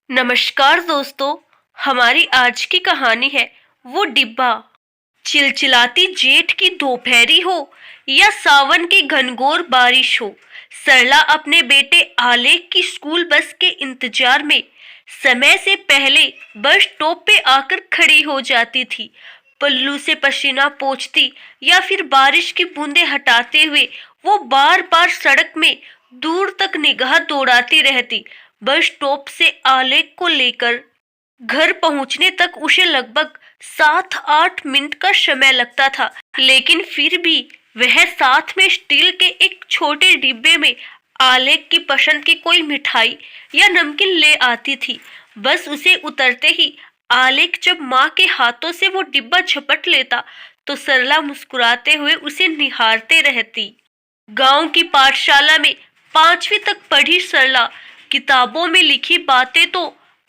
नमस्कार दोस्तों। हमारी आज की कहानी है वो डिब्बा। चिलचिलाती जेठ की दोपहरी हो या सावन की घनघोर बारिश हो, सरला अपने बेटे आलेख की स्कूल बस के इंतजार में समय से पहले बस स्टॉप पे आकर खड़ी हो जाती थी। पल्लू से पसीना पोंछती या फिर बारिश की बूंदें हटाते हुए वो बार बार सड़क में दूर तक निगाह दौड़ाती रहती। बस स्टॉप से आलेख को लेकर घर पहुंचने तक उसे लगभग 7-8 मिनट का समय लगता था, लेकिन फिर भी वह साथ में स्टील के एक छोटे डिब्बे में आलेख की पसंद की कोई मिठाई या नमकीन ले आती थी। बस उसे उतरते ही आलेख जब माँ के हाथों से वो डिब्बा झपट लेता तो सरला मुस्कुराते हुए उसे निहारते रहती। गांव की पाठशाला में 5वीं तक पढ़ी सरला किताबों में लिखी बातें तो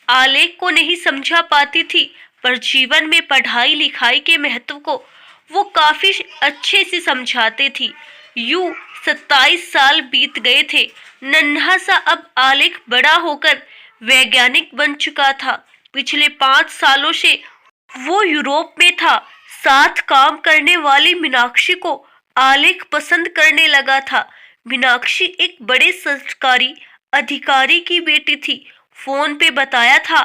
आलेख को नहीं समझा पाती थी, पर जीवन में पढ़ाई लिखाई के महत्व को वो काफी अच्छे से समझाते थी। यूं 27 साल बीत गए थे। नन्हा सा अब आलेख बड़ा होकर वैज्ञानिक बन चुका था। पिछले 5 सालों से वो यूरोप में था। साथ काम करने वाली मीनाक्षी को आलेख पसंद करने लगा था। मीनाक्षी एक बड़े सरकारी अधिकारी की बेटी थी। फोन पे बताया था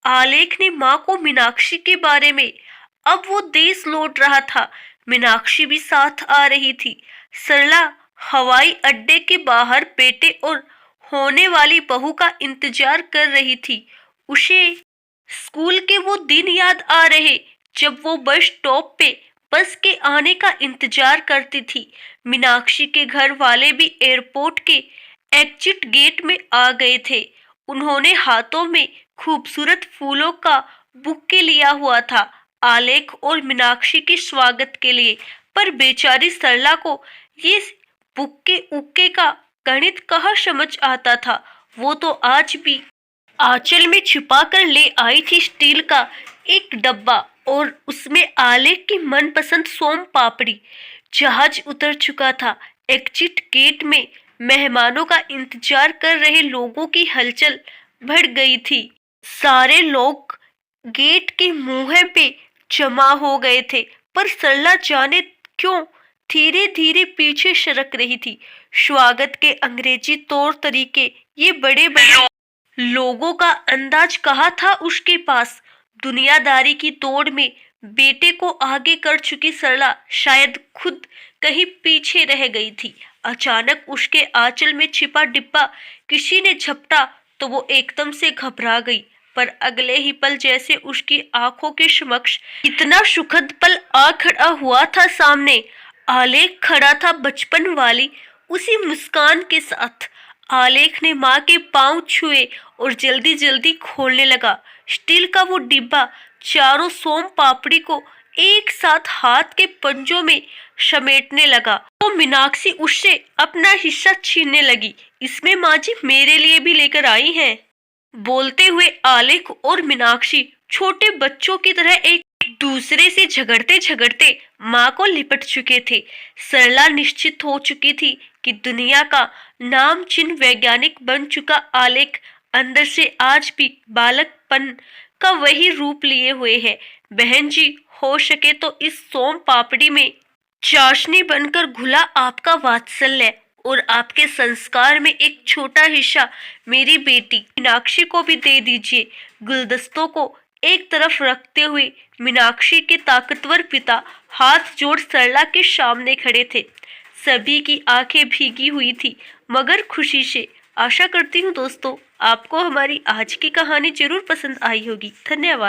आलेख ने माँ को मीनाक्षी के बारे में। अब वो देश लौट रहा था। मीनाक्षी भी साथ आ रही थी। सरला हवाई अड्डे के बाहर बेटे और होने वाली बहू का इंतजार कर रही थी। उसे स्कूल के वो दिन याद आ रहे जब वो बस स्टॉप पे बस के आने का इंतजार करती थी। मीनाक्षी के घर वाले भी एयरपोर्ट के एग्जिट गेट में आ गए थे। उन्होंने हाथों में खूबसूरत फूलों का बुके लिया हुआ था आलेख और मीनाक्षी के स्वागत के लिए। पर बेचारी सरला को ये बुके उक्के का गणित कहाँ समझ आता था। वो तो आज भी आंचल में छिपा कर ले आई थी स्टील का एक डब्बा और उसमें आलेख की मनपसंद सोम पापड़ी। जहाज उतर चुका था। एग्जिट गेट में मेहमानों का इंतजार कर रहे लोगों की हलचल बढ़ गई थी। सारे लोग गेट के मुंह पे जमा हो गए थे, पर सरला जाने क्यों धीरे धीरे पीछे सरक रही थी। स्वागत के अंग्रेजी तौर तरीके ये बड़े बड़े लोगों का अंदाज कहाँ था उसके पास। दुनियादारी की दौड़ में बेटे को आगे कर चुकी सरला शायद खुद कहीं पीछे रह गई थी। अचानक उसके आंचल में छिपा डिब्बा किसी ने झपटा तो वो एकदम से घबरा गई। पर अगले ही पल जैसे उसकी आंखों के समक्ष इतना सुखद पल आ खड़ा हुआ था सामने। आलेख खड़ा था बचपन वाली उसी मुस्कान के साथ। आलेख ने माँ के पांव छुए और जल्दी जल्दी खोलने लगा स्टील का वो डिब्बा। चारों सोम पापड़ी को एक साथ हाथ के पंजों में समेटने लगा तो मीनाक्षी उससे अपना हिस्सा छीनने लगी। इसमें माँ जी मेरे लिए भी लेकर आई हैं। बोलते हुए आलेख और मीनाक्षी छोटे बच्चों की तरह एक दूसरे से झगड़ते झगड़ते माँ को लिपट चुके थे। सरला निश्चित हो चुकी थी कि दुनिया का नामचीन वैज्ञानिक बन चुका आलेख अंदर से आज भी बालकपन का वही रूप लिए हुए है। बहन जी, हो सके तो इस सोम पापड़ी में चाशनी बनकर घुला आपका वात्सल्य और आपके संस्कार में एक छोटा हिस्सा मेरी बेटी मीनाक्षी को भी दे दीजिए। गुलदस्तों को एक तरफ रखते हुए मीनाक्षी के ताकतवर पिता हाथ जोड़ सरला के सामने खड़े थे। सभी की आंखें भीगी हुई थी मगर खुशी से। आशा करती हूँ दोस्तों आपको हमारी आज की कहानी जरूर पसंद आई होगी। धन्यवाद।